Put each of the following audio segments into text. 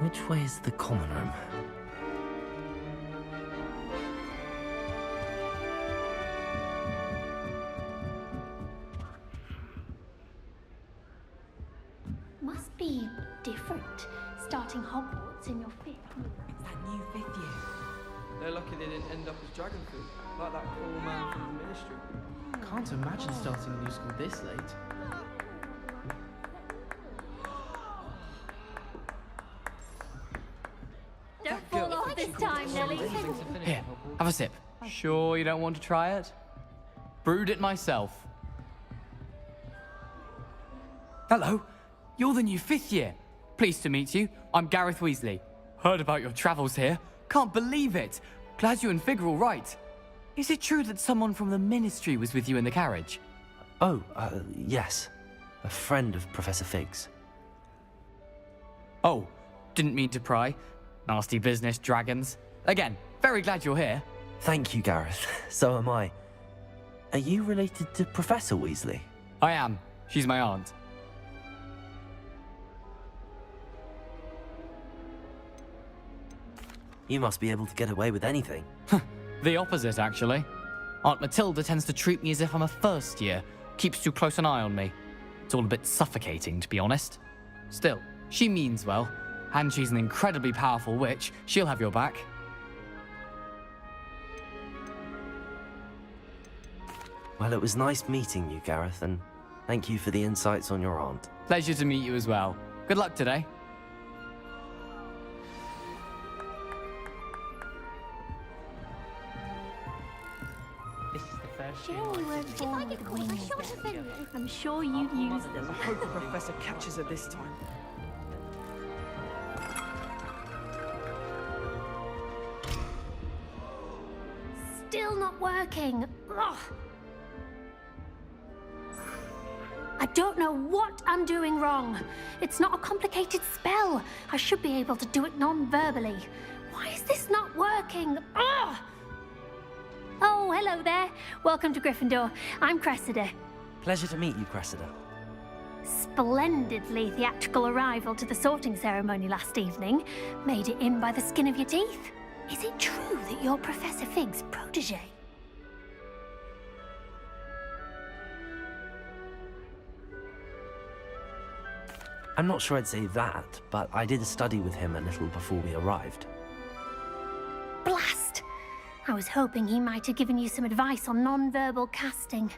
Which way is the common room? Must be different, starting Hogwarts in your 5th year. It's that new 5th year. They're lucky they didn't end up as dragon food, like that poor man from the ministry. Can't imagine starting a new school this late. Don't fall off this time, Nelly. Here, have a sip. Sure you don't want to try it? Brewed it myself. Hello, you're the new 5th year. Pleased to meet you. I'm Gareth Weasley. Heard about your travels here. Can't believe it. Glad you and Fig are all right. Is it true that someone from the ministry was with you in the carriage? Oh, yes. A friend of Professor Fig's. Oh, didn't mean to pry. Nasty business, dragons. Again, very glad you're here. Thank you, Gareth. So am I. Are you related to Professor Weasley? I am. She's my aunt. You must be able to get away with anything. The opposite, actually. Aunt Matilda tends to treat me as if I'm a first year. Keeps too close an eye on me. It's all a bit suffocating, to be honest. Still, she means well. And she's an incredibly powerful witch. She'll have your back. Well, it was nice meeting you, Gareth, and thank you for the insights on your aunt. Pleasure to meet you as well. Good luck today. This is the first year. Sure, we weren't born with wings. I'm sure you'd use them. I hope the professor catches her this time. Still not working. Ugh. I don't know what I'm doing wrong. It's not a complicated spell. I should be able to do it non-verbally. Why is this not working? Ugh. Oh, hello there. Welcome to Gryffindor. I'm Cressida. Pleasure to meet you, Cressida. Splendidly theatrical arrival to the sorting ceremony last evening. Made it in by the skin of your teeth. Is it true that you're Professor Fig's protege? I'm not sure I'd say that, but I did study with him a little before we arrived. Blast! I was hoping he might have given you some advice on non-verbal casting.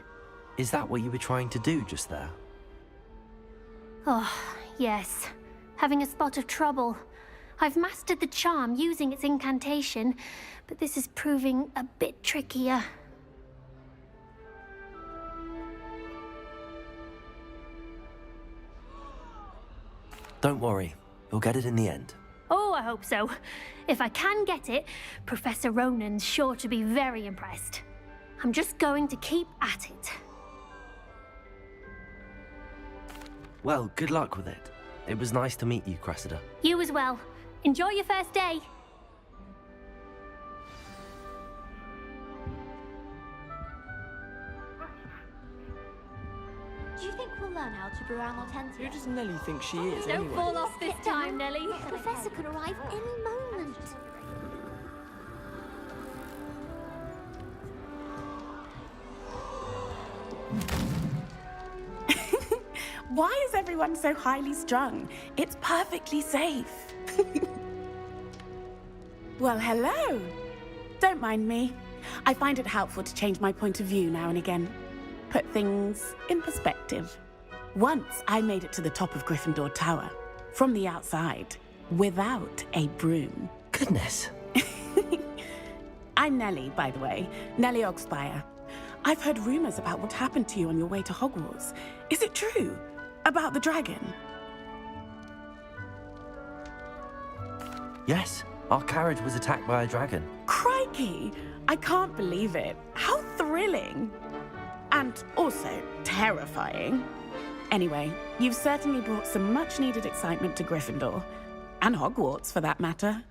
Is that what you were trying to do just there? Oh, yes. Having a spot of trouble. I've mastered the charm using its incantation, but this is proving a bit trickier. Don't worry, you'll get it in the end. Oh, I hope so. If I can get it, Professor Ronan's sure to be very impressed. I'm just going to keep at it. Well, good luck with it. It was nice to meet you, Cressida. You as well. Enjoy your first day. Do you think we'll learn how to brew our Hortensia? Who does Nelly think she is, Don't anyway? fall off this time, Nelly. The professor could arrive any moment. Why is everyone so highly strung? It's perfectly safe. Well, hello. Don't mind me. I find it helpful to change my point of view now and again. Put things in perspective. Once I made it to the top of Gryffindor Tower, from the outside, without a broom. Goodness. I'm Nellie, by the way. Nellie Ogspire. I've heard rumors about what happened to you on your way to Hogwarts. Is it true? About the dragon? Yes, our carriage was attacked by a dragon. Crikey! I can't believe it. How thrilling! And also terrifying. Anyway, you've certainly brought some much-needed excitement to Gryffindor. And Hogwarts, for that matter.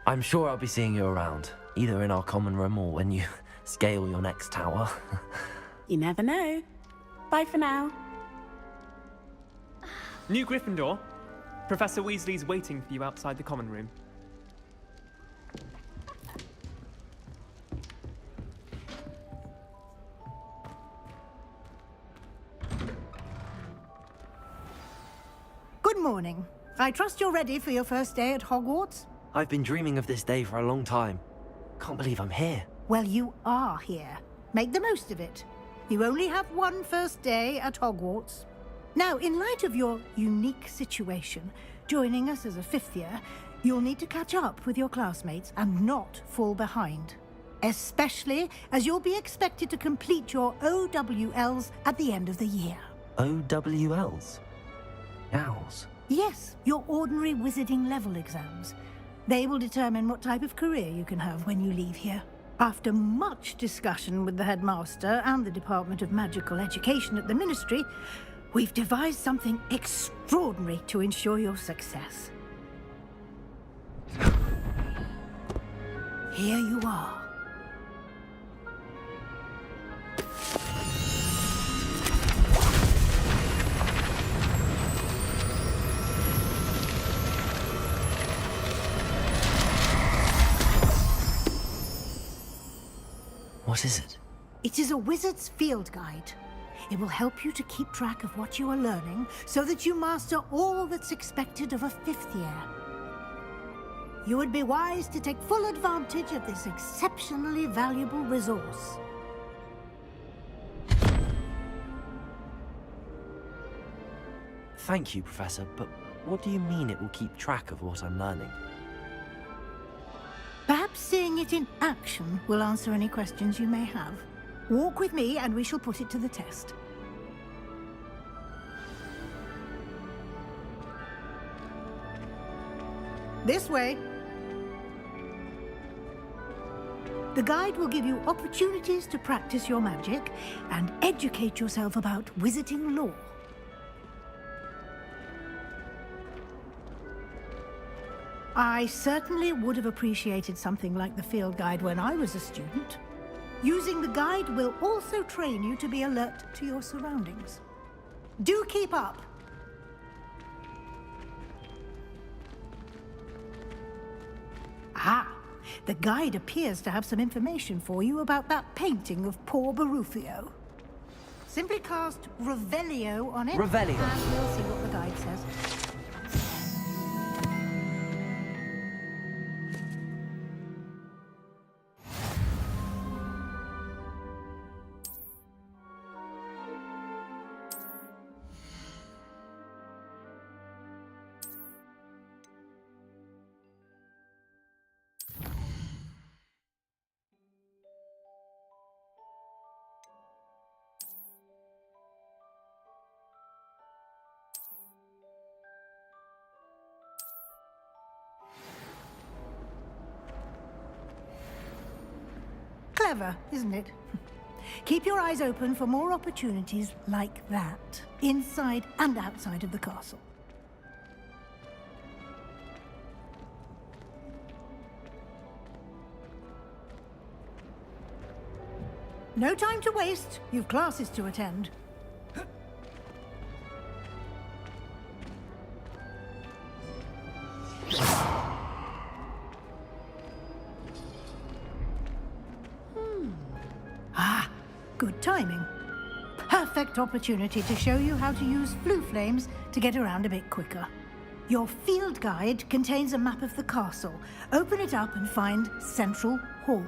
I'm sure I'll be seeing you around, either in our common room or when you scale your next tower. You never know. Bye for now. New Gryffindor. Professor Weasley's waiting for you outside the common room. Good morning. I trust you're ready for your first day at Hogwarts? I've been dreaming of this day for a long time. Can't believe I'm here. Well, you are here. Make the most of it. You only have one first day at Hogwarts. Now, in light of your unique situation, joining us as a fifth year, you'll need to catch up with your classmates and not fall behind. Especially as you'll be expected to complete your OWLs at the end of the year. OWLs? Owls? Yes, your ordinary wizarding level exams. They will determine what type of career you can have when you leave here. After much discussion with the headmaster and the Department of Magical Education at the Ministry, we've devised something extraordinary to ensure your success. Here you are. What is it? It is a wizard's field guide. It will help you to keep track of what you are learning so that you master all that's expected of a fifth year. You would be wise to take full advantage of this exceptionally valuable resource. Thank you, Professor, but what do you mean it will keep track of what I'm learning? Perhaps seeing it in action will answer any questions you may have. Walk with me and we shall put it to the test. This way. The guide will give you opportunities to practice your magic and educate yourself about wizarding lore. I certainly would have appreciated something like the field guide when I was a student. Using the guide will also train you to be alert to your surroundings. Do keep up! Ah, the guide appears to have some information for you about that painting of poor Barufio. Simply cast Revelio on it. Revelio. And we'll see what the guide says. Clever, isn't it? Keep your eyes open for more opportunities like that, inside and outside of the castle. No time to waste. You've classes to attend. Ah, good timing. Perfect opportunity to show you how to use flue flames to get around a bit quicker. Your field guide contains a map of the castle. Open it up and find Central Hall.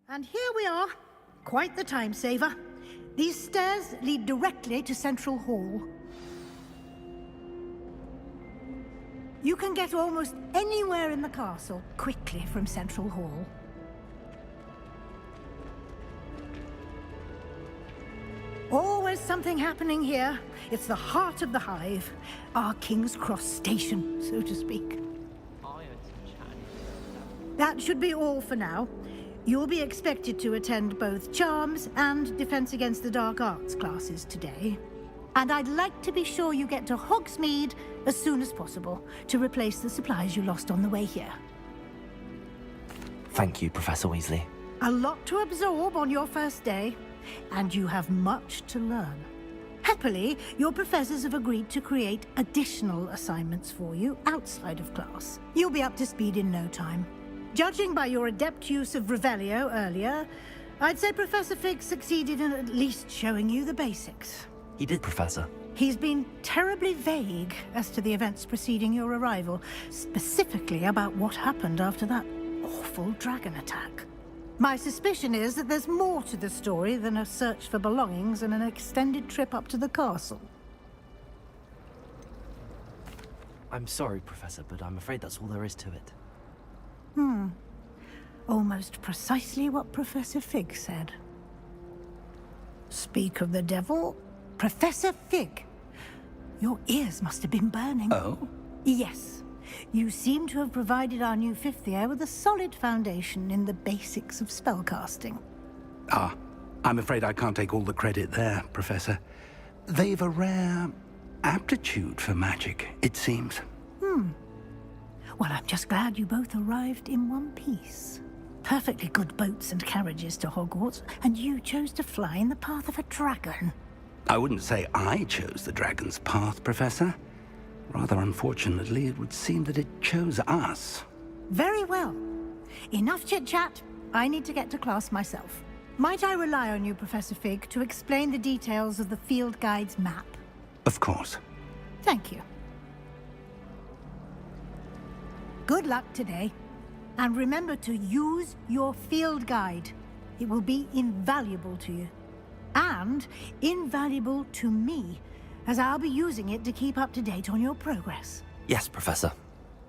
And here we are. Quite the time saver. These stairs lead directly to Central Hall. you can get almost anywhere in the castle quickly from Central Hall. Always something happening here. It's the heart of the hive. Our King's Cross station, so to speak. That should be all for now. You'll be expected to attend both Charms and Defense Against the Dark Arts classes today. And I'd like to be sure you get to Hogsmeade as soon as possible to replace the supplies you lost on the way here. Thank you, Professor Weasley. A lot to absorb on your first day, and you have much to learn. Happily, your professors have agreed to create additional assignments for you outside of class. You'll be up to speed in no time. Judging by your adept use of Revelio earlier, I'd say Professor Fig succeeded in at least showing you the basics. He did, Professor. He's been terribly vague as to the events preceding your arrival, specifically about what happened after that awful dragon attack. My suspicion is that there's more to the story than a search for belongings and an extended trip up to the castle. I'm sorry, Professor, but I'm afraid that's all there is to it. Almost precisely what Professor Fig said. Speak of the devil, Professor Fig. Your ears must have been burning. Oh? Yes. You seem to have provided our new fifth year with a solid foundation in the basics of spellcasting. Ah, I'm afraid I can't take all the credit there, Professor. They've a rare aptitude for magic, it seems. Well, I'm just glad you both arrived in one piece. Perfectly good boats and carriages to Hogwarts, and you chose to fly in the path of a dragon. I wouldn't say I chose the dragon's path, Professor. Rather unfortunately, it would seem that it chose us. Very well. Enough chit-chat. I need to get to class myself. Might I rely on you, Professor Fig, to explain the details of the field guide's map? Of course. Thank you. Good luck today. And remember to use your field guide. It will be invaluable to you. And invaluable to me, as I'll be using it to keep up to date on your progress. Yes, Professor.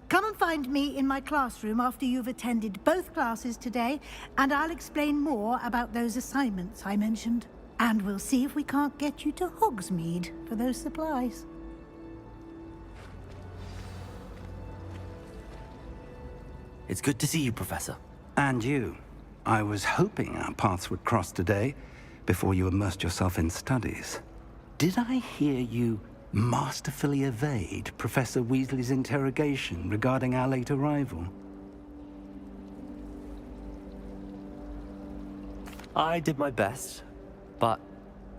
Come and find me in my classroom after you've attended both classes today, and I'll explain more about those assignments I mentioned. And we'll see if we can't get you to Hogsmeade for those supplies. It's good to see you, Professor. And you. I was hoping our paths would cross today, before you immersed yourself in studies. Did I hear you masterfully evade Professor Weasley's interrogation regarding our late arrival? I did my best, but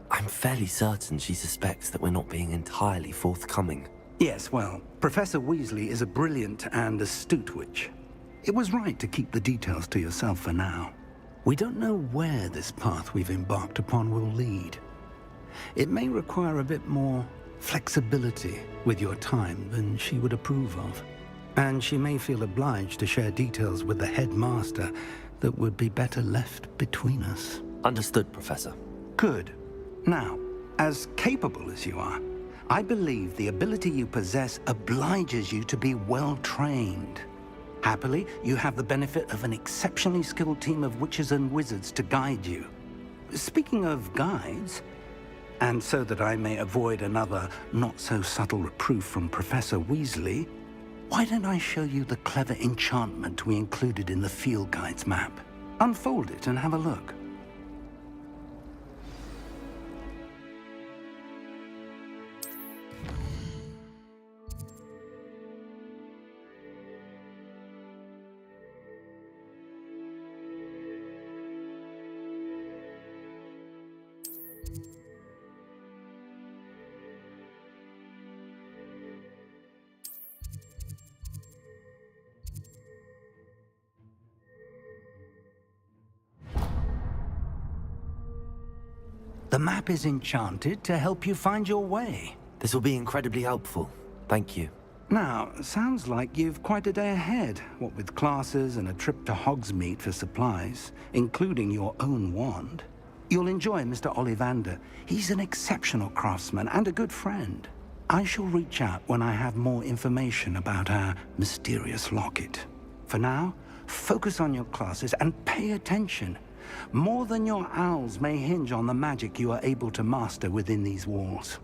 I'm fairly certain she suspects that we're not being entirely forthcoming. Yes, well, Professor Weasley is a brilliant and astute witch. It was right to keep the details to yourself for now. We don't know where this path we've embarked upon will lead. It may require a bit more flexibility with your time than she would approve of. And she may feel obliged to share details with the headmaster that would be better left between us. Understood, Professor. Good. Now, as capable as you are, I believe the ability you possess obliges you to be well-trained. Happily, you have the benefit of an exceptionally skilled team of witches and wizards to guide you. Speaking of guides, and so that I may avoid another not-so-subtle reproof from Professor Weasley, why don't I show you the clever enchantment we included in the field guide's map? Unfold it and have a look. The map is enchanted to help you find your way. This will be incredibly helpful. Thank you. Now, sounds like you've quite a day ahead, what with classes and a trip to Hogsmeade for supplies, including your own wand. You'll enjoy Mr. Ollivander. He's an exceptional craftsman and a good friend. I shall reach out when I have more information about our mysterious locket. For now, focus on your classes and pay attention. More than your owls may hinge on the magic you are able to master within these walls.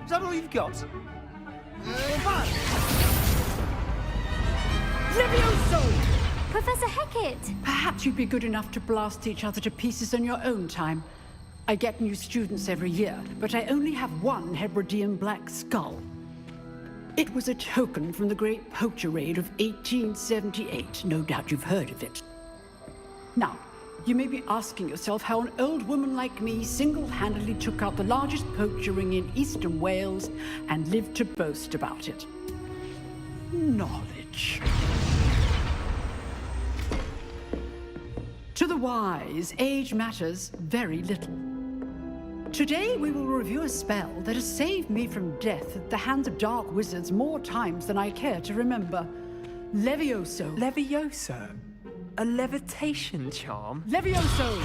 Is that all you've got? Levioso! Professor Hecat! Perhaps you'd be good enough to blast each other to pieces on your own time. I get new students every year, but I only have one Hebridean black skull. It was a token from the Great Poacher Raid of 1878. No doubt you've heard of it. Now, you may be asking yourself how an old woman like me single-handedly took out the largest poacher ring in eastern Wales and lived to boast about it. Knowledge. To the wise, age matters very little. Today we will review a spell that has saved me from death at the hands of dark wizards more times than I care to remember. Levioso. Levioso? A levitation charm? Levioso!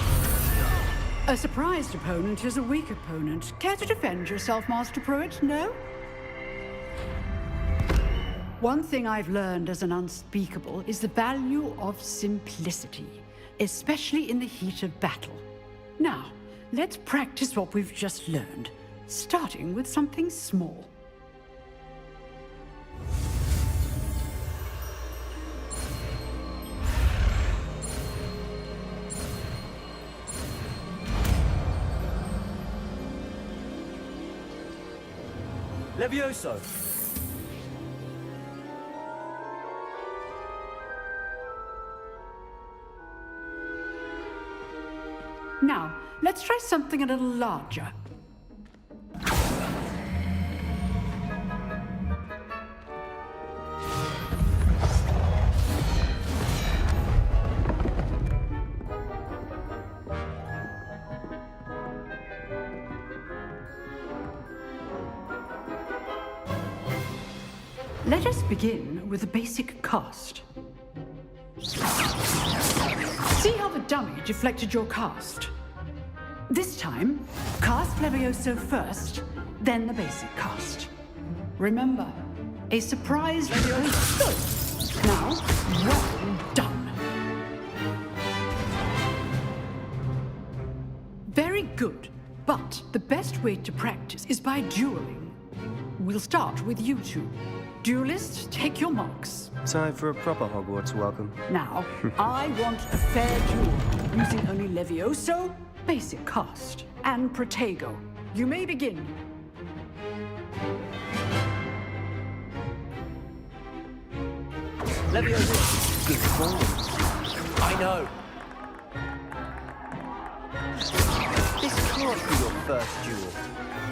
A surprised opponent is a weak opponent. Care to defend yourself, Master Pruitt? No? One thing I've learned as an unspeakable is the value of simplicity, especially in the heat of battle. Now, let's practice what we've just learned, starting with something small. Levioso! Now, let's try something a little larger. Let us begin with a basic cast. See how the dummy deflected your cast? This time, cast Levioso first, then the basic cast. Remember, a surprise Levioso. Now, well done. Very good, but the best way to practice is by dueling. We'll start with you two. Duelists, take your marks. Time for a proper Hogwarts welcome. Now, I want a fair duel, using only Levioso, basic cast, and Protego. You may begin. Levioso! Good form. I know. This can't be your first duel.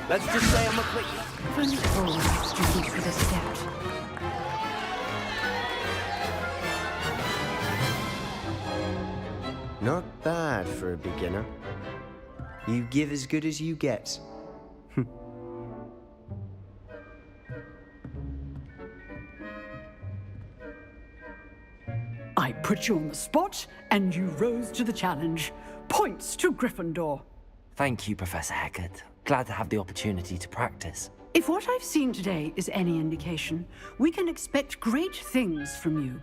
Let's just say I'm a quick... If only all my students could accept. Not bad for a beginner. You give as good as you get. I put you on the spot, and you rose to the challenge. Points to Gryffindor. Thank you, Professor Hecat. Glad to have the opportunity to practice. If what I've seen today is any indication, we can expect great things from you.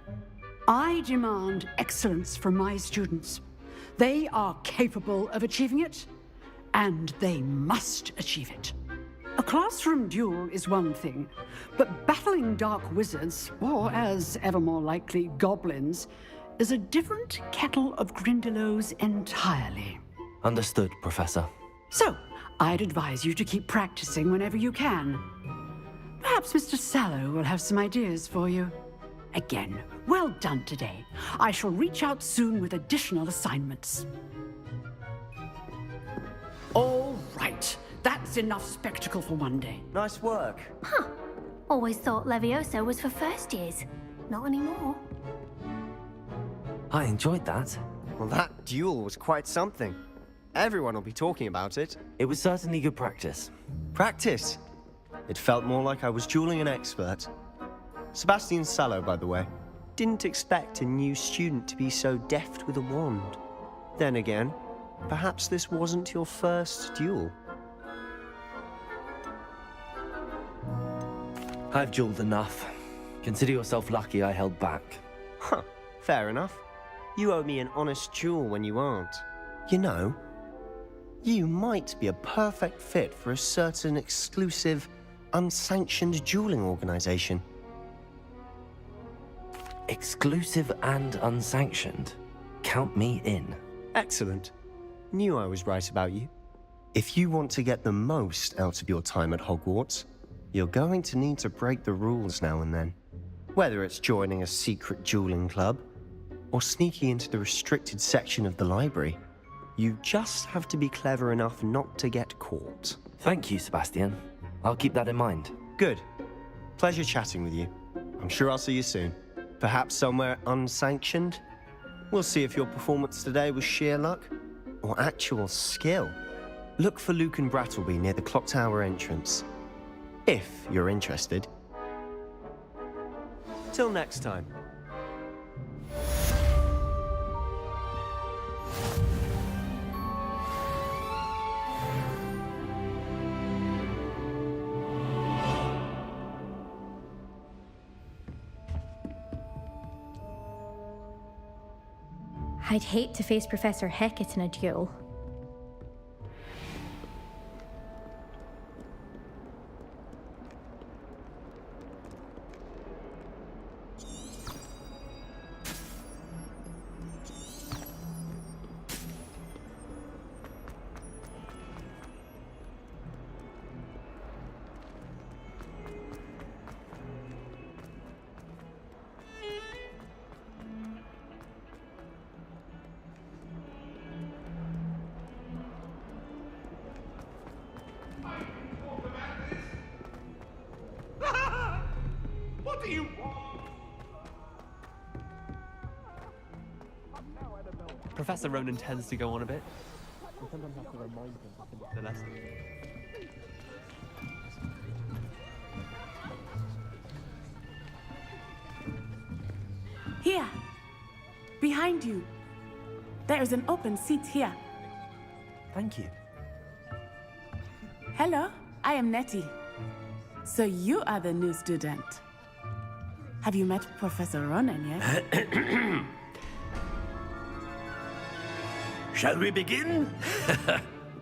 I demand excellence from my students. They are capable of achieving it, and they must achieve it. A classroom duel is one thing, but battling dark wizards, or as ever more likely, goblins, is a different kettle of Grindylows entirely. Understood, Professor. So, I'd advise you to keep practicing whenever you can. Perhaps Mr. Sallow will have some ideas for you. Again, well done today. I shall reach out soon with additional assignments. All right. That's enough spectacle for one day. Nice work. Huh. Always thought Levioso was for first years. Not anymore. I enjoyed that. Well, that duel was quite something. Everyone will be talking about it. It was certainly good practice. Practice? It felt more like I was dueling an expert. Sebastian Sallow, by the way. Didn't expect a new student to be so deft with a wand. Then again, perhaps this wasn't your first duel. I've dueled enough. Consider yourself lucky I held back. Huh, fair enough. You owe me an honest duel when you aren't. You know, you might be a perfect fit for a certain exclusive, unsanctioned dueling organization. Exclusive and unsanctioned. Count me in. Excellent. Knew I was right about you. If you want to get the most out of your time at Hogwarts, you're going to need to break the rules now and then. Whether it's joining a secret dueling club, or sneaking into the restricted section of the library, you just have to be clever enough not to get caught. Thank you, Sebastian. I'll keep that in mind. Good. Pleasure chatting with you. I'm sure I'll see you soon. Perhaps somewhere unsanctioned? We'll see if your performance today was sheer luck, or actual skill. Look for Luke and Brattleby near the clock tower entrance. If you're interested. Till next time. I'd hate to face Professor Hecat in a duel. What do you want? Professor Ronan tends to go on a bit. We sometimes have to remind him to finish the lesson. Here. Behind you. There is an open seat here. Thank you. Hello, I am Nettie. So you are the new student. Have you met Professor Ronan yet? Shall we begin?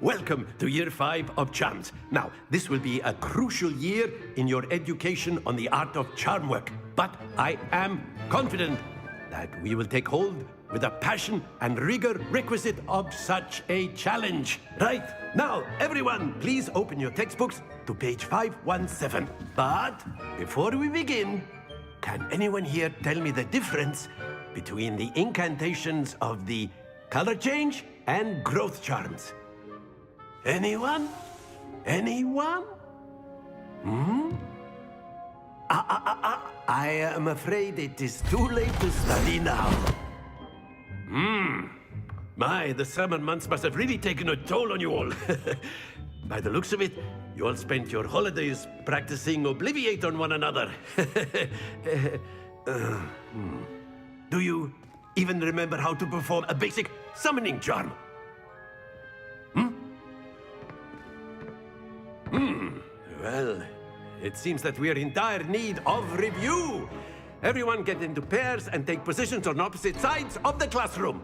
Welcome to Year 5 of Charms. Now, this will be a crucial year in your education on the art of charm work. But I am confident that we will take hold with the passion and rigor requisite of such a challenge. Right, now, everyone, please open your textbooks to page 517. But before we begin, can anyone here tell me the difference between the incantations of the color change and growth charms? Anyone? Anyone? I am afraid it is too late to study now. My, the summer months must have really taken a toll on you all. By the looks of it, you all spent your holidays practicing Obliviate on one another. Do you even remember how to perform a basic summoning charm? Well, it seems that we are in dire need of review. Everyone get into pairs and take positions on opposite sides of the classroom.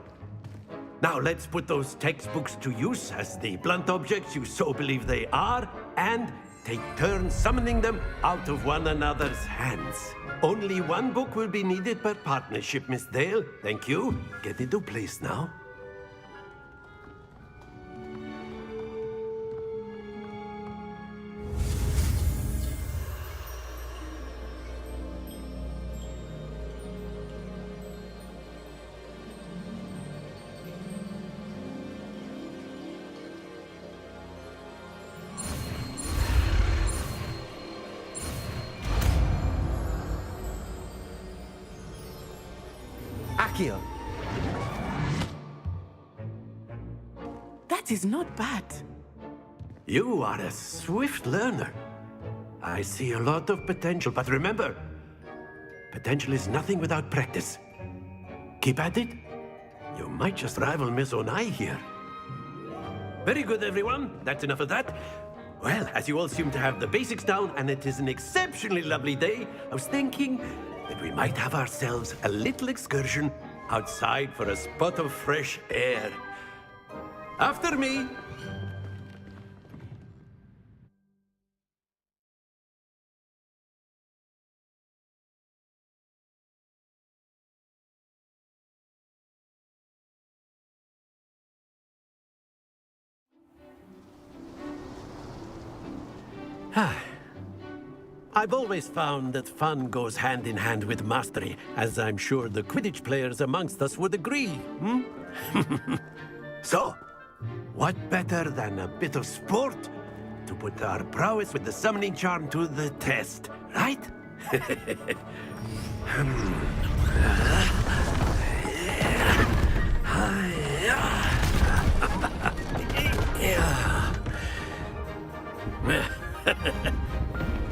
Now let's put those textbooks to use as the blunt objects you so believe they are, and take turns summoning them out of one another's hands. Only one book will be needed per partnership, Miss Dale. Thank you. Get into place now. Accio. That is not bad. You are a swift learner. I see a lot of potential, but remember, potential is nothing without practice. Keep at it. You might just rival Miss Onai here. Very good, everyone. That's enough of that. Well, as you all seem to have the basics down, and it is an exceptionally lovely day, I was thinking that we might have ourselves a little excursion outside for a spot of fresh air. After me. I've always found that fun goes hand in hand with mastery, as I'm sure the Quidditch players amongst us would agree, hmm? So, what better than a bit of sport to put our prowess with the summoning charm to the test, right?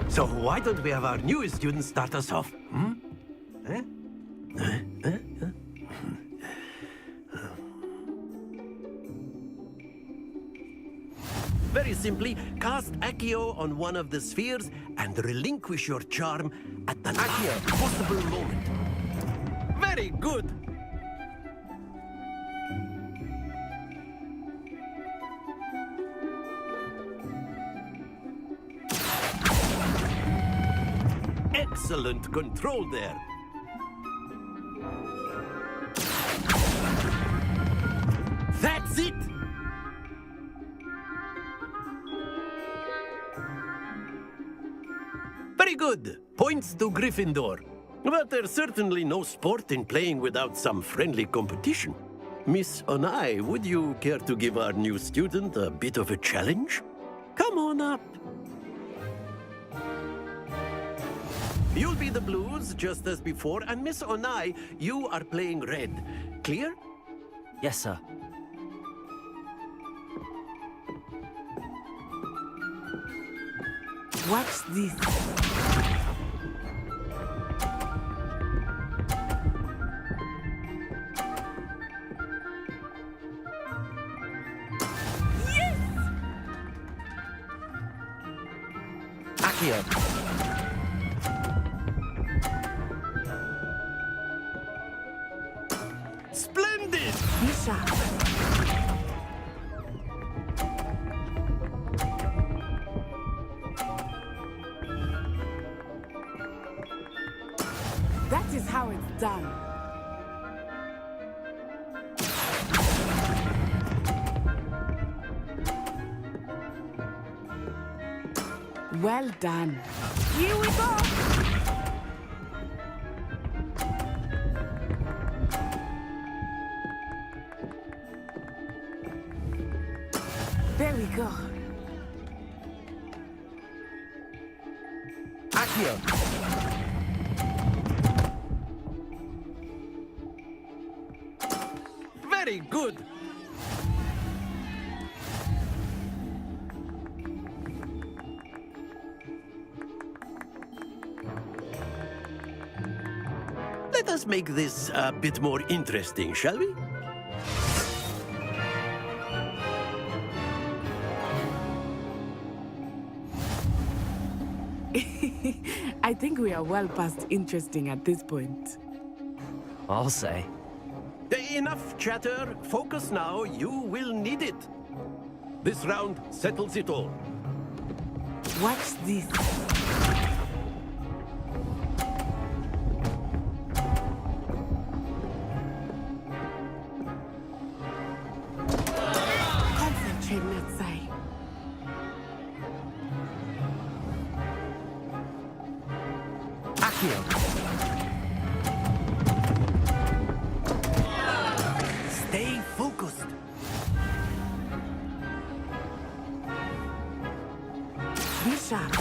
So why don't we have our newest student start us off? Hmm? Very simply, cast Accio on one of the spheres and relinquish your charm at the last possible moment. Very good! Excellent control there. That's it! Very good. Points to Gryffindor. But there's certainly no sport in playing without some friendly competition. Miss Onai, would you care to give our new student a bit of a challenge? Come on up. You'll be the blues, just as before, and Miss Onai, you are playing red. Clear? Yes, sir. What's this? Yes! Accio. Splendid! Misha. That is how it's done. Well done. Here we go. There we go. Accio. Very good. Let us make this a bit more interesting, shall we? I think we are well past interesting at this point. I'll say. Enough chatter. Focus now. You will need it. This round settles it all. Watch this. Concentrate, Natsai. Accio. Stay focused. Be sharp.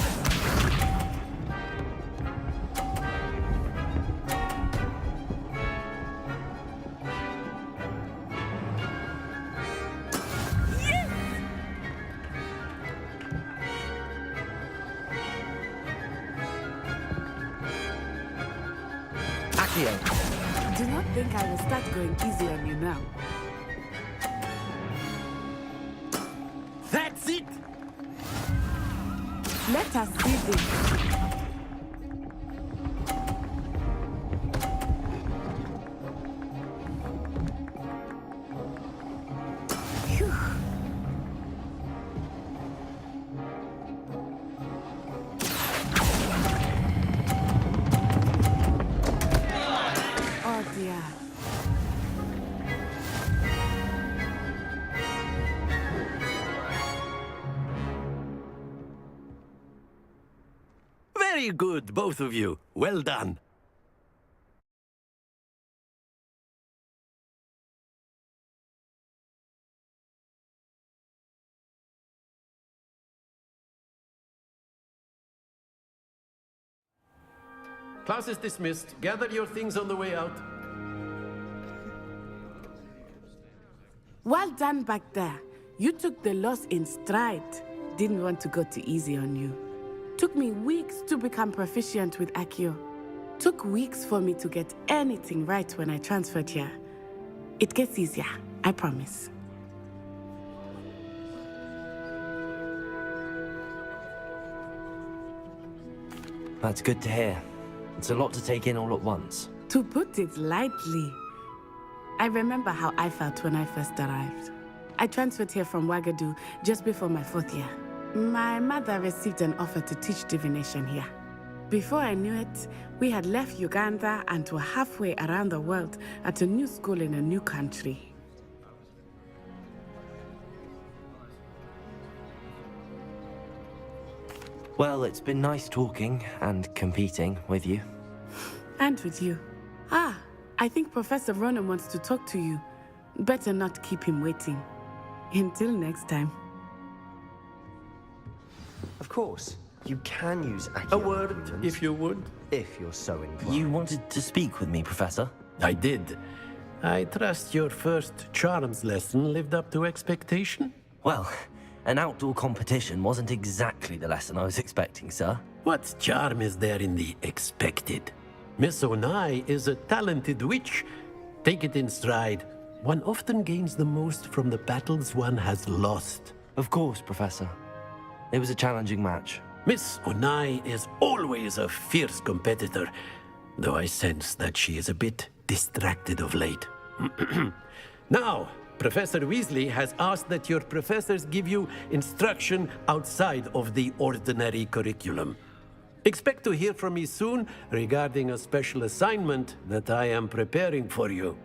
Accio. Do not think I will start going easy on you now. That's it! Let us see this. Phew. Oh dear. Very good, both of you. Well done. Class is dismissed. Gather your things on the way out. Well done back there. You took the loss in stride. Didn't want to go too easy on you. Took me weeks to become proficient with Accio. Took weeks for me to get anything right when I transferred here. It gets easier, I promise. That's good to hear. It's a lot to take in all at once. To put it lightly, I remember how I felt when I first arrived. I transferred here from Wagadu just before my 4th year. My mother received an offer to teach divination here. Before I knew it, we had left Uganda and were halfway around the world at a new school in a new country. Well, it's been nice talking and competing with you. And with you. Ah, I think Professor Ronan wants to talk to you. Better not keep him waiting. Until next time. Of course, you can use Accio. A word, if you would. If you're so inclined. You wanted to speak with me, Professor? I did. I trust your first charms lesson lived up to expectation? Well, an outdoor competition wasn't exactly the lesson I was expecting, sir. What charm is there in the expected? Miss Onai is a talented witch. Take it in stride. One often gains the most from the battles one has lost. Of course, Professor. It was a challenging match. Miss Onai is always a fierce competitor, though I sense that she is a bit distracted of late. Now, Professor Weasley has asked that your professors give you instruction outside of the ordinary curriculum. Expect to hear from me soon regarding a special assignment that I am preparing for you.